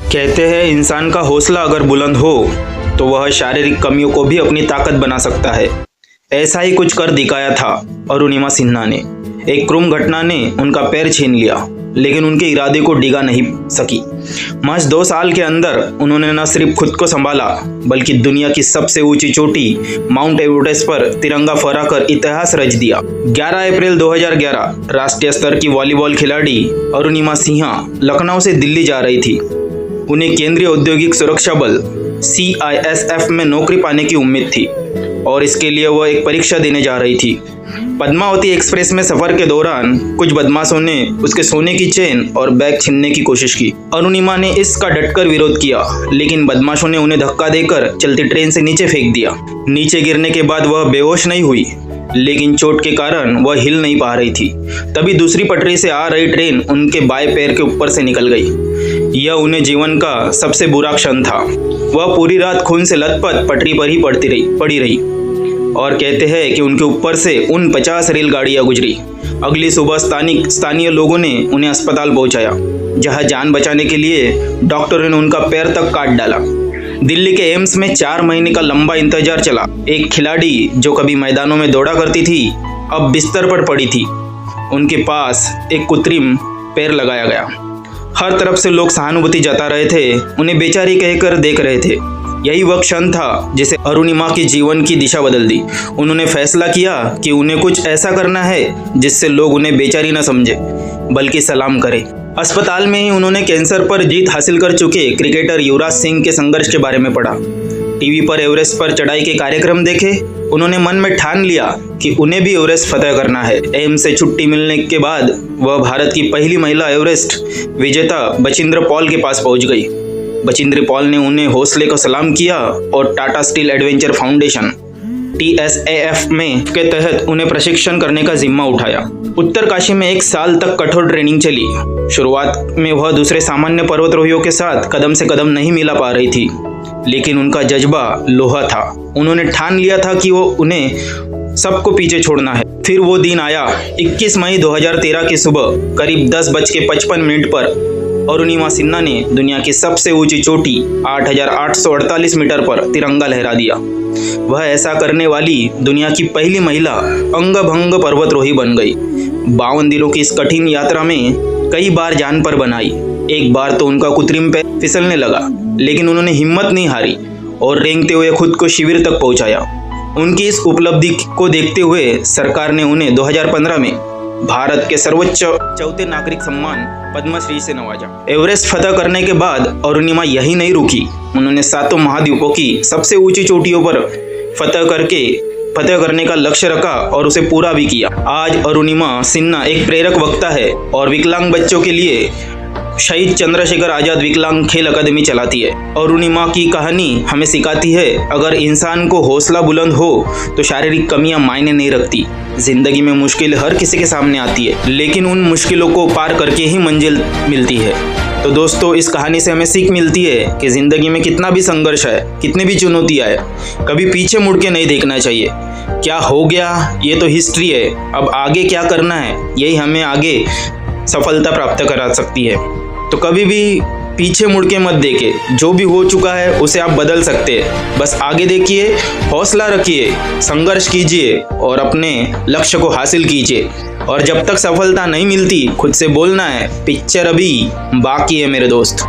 कहते हैं इंसान का हौसला अगर बुलंद हो तो वह शारीरिक कमियों को भी अपनी ताकत बना सकता है। ऐसा ही कुछ कर दिखाया था अरुणिमा सिन्हा ने। एक क्रूर घटना ने उनका पैर छीन लिया, लेकिन उनके इरादे को डिगा नहीं सकी। महज 2 साल के अंदर उन्होंने न सिर्फ खुद को संभाला, बल्कि दुनिया की सबसे ऊंची चोटी माउंट एवरेस्ट पर तिरंगा फहराकर इतिहास रच दिया। 11 अप्रैल 2011 राष्ट्रीय स्तर की वॉलीबॉल खिलाड़ी अरुणिमा सिन्हा लखनऊ से दिल्ली जा रही थी। उन्हें केंद्रीय औद्योगिक सुरक्षा बल CISF में नौकरी पाने की उम्मीद थी और इसके लिए वह एक परीक्षा देने जा रही थी। पद्मावती एक्सप्रेस में सफर के दौरान कुछ बदमाशों ने उसके सोने की चेन और बैग छीनने की कोशिश की। अरुणिमा ने इसका डटकर विरोध किया, लेकिन बदमाशों ने उन्हें धक्का देकर चलती ट्रेन से नीचे फेंक दिया। नीचे गिरने के बाद वह बेहोश नहीं हुई, लेकिन चोट के कारण वह हिल नहीं पा रही थी। तभी दूसरी पटरी से आ रही ट्रेन उनके बाएं पैर के ऊपर से निकल गई। यह उन्हें जीवन का सबसे बुरा क्षण था। वह पूरी रात खून से लथपथ पटरी पर ही पड़ी रही और कहते हैं कि उनके ऊपर से उन 50 रेलगाड़ियां गुजरी। अगली सुबह स्थानीय लोगों ने उन्हें अस्पताल पहुंचाया, जहां जान बचाने के लिए डॉक्टरों ने उनका पैर तक काट डाला। दिल्ली के एम्स में 4 महीने का लंबा इंतजार चला। एक खिलाड़ी जो कभी मैदानों में दौड़ा करती थी, अब बिस्तर पर पड़ी थी। उनके पास एक कृत्रिम पैर लगाया गया। हर तरफ से लोग सहानुभूति जता रहे थे, उन्हें बेचारी कहकर देख रहे थे। यही वह क्षण था जिसे अरुणिमा के जीवन की दिशा बदल दी। उन्होंने फैसला किया कि उन्हें कुछ ऐसा करना है जिससे लोग उन्हें बेचारी न समझे, बल्कि सलाम करें। अस्पताल में ही उन्होंने कैंसर पर जीत हासिल कर चुके क्रिकेटर युवराज सिंह के संघर्ष के बारे में पढ़ा। टीवी पर एवरेस्ट पर चढ़ाई के कार्यक्रम देखे। उन्होंने मन में ठान लिया कि उन्हें भी एवरेस्ट फतह करना है। एम्स से छुट्टी मिलने के बाद वह भारत की पहली महिला एवरेस्ट विजेता बचिंद्र पॉल के पास पहुंच गई। बचिंद्र पॉल ने उन्हें हौसले का सलाम किया और Tata steel adventure foundation TSAF में के तहत उन्हें प्रशिक्षण करने का जिम्मा उठाया। उत्तरकाशी में 1 साल तक कठोर ट्रेनिंग चली। शुरुआत में वह दूसरे सामान्य पर्वतारोहियों के साथ कदम से कदम नहीं मिला पा रही थी, लेकिन उनका जज्बा लोहा था। उन्होंने ठान लिया था कि वो उन्हें सबको पीछे छोड़ना है। फिर वो दिन आया। 21 मई 2013 की सुबह करीब 10:55 पर अरुणिमा सिन्हा ने दुनिया की सबसे ऊंची चोटी 8,848 मीटर पर तिरंगा लहरा दिया। वह ऐसा करने वाली दुनिया की पहली महिला अंगभंग पर्वतरोही बन गई। 52 दिनों की इस कठिन यात्रा में कई बार जान पर बनाई। एक बार तो उनका कृत्रिम पैर फिसलने लगा, लेकिन उन्होंने हिम्मत नहीं हारी और रेंगते हुए खुद को शिविर तक पहुंचाया। उनकी इस उपलब्धि को देखते हुए सरकार ने उन्हें 2015 में भारत के सर्वोच्च 4थे नागरिक सम्मान पद्मश्री से नवाजा। एवरेस्ट फतह करने के बाद अरुणिमा यही नहीं रुकी। उन्होंने 7 महाद्वीपों की सबसे ऊंची चोटियों पर फतह करने का लक्ष्य रखा और उसे पूरा भी किया। आज अरुणिमा सिन्हा एक प्रेरक वक्ता है और विकलांग बच्चों के लिए शहीद चंद्रशेखर आजाद विकलांग खेल अकादमी चलाती है। अरुणिमा की कहानी हमें सिखाती है, अगर इंसान को हौसला बुलंद हो तो शारीरिक कमियां मायने नहीं रखती। जिंदगी में मुश्किल हर किसी के सामने आती है, लेकिन उन मुश्किलों को पार करके ही मंजिल मिलती है। तो दोस्तों, इस कहानी से हमें सीख मिलती है कि जिंदगी में कितना भी संघर्ष है, कितनी भी चुनौतियां है, कभी पीछे मुड़ के नहीं देखना चाहिए। क्या हो गया ये तो हिस्ट्री है, अब आगे क्या करना है यही हमें आगे सफलता प्राप्त करा सकती है। तो कभी भी पीछे मुड़ के मत देखे। जो भी हो चुका है उसे आप बदल सकते हैं। बस आगे देखिए, हौसला रखिए, संघर्ष कीजिए और अपने लक्ष्य को हासिल कीजिए। और जब तक सफलता नहीं मिलती, खुद से बोलना है पिक्चर अभी बाकी है मेरे दोस्त।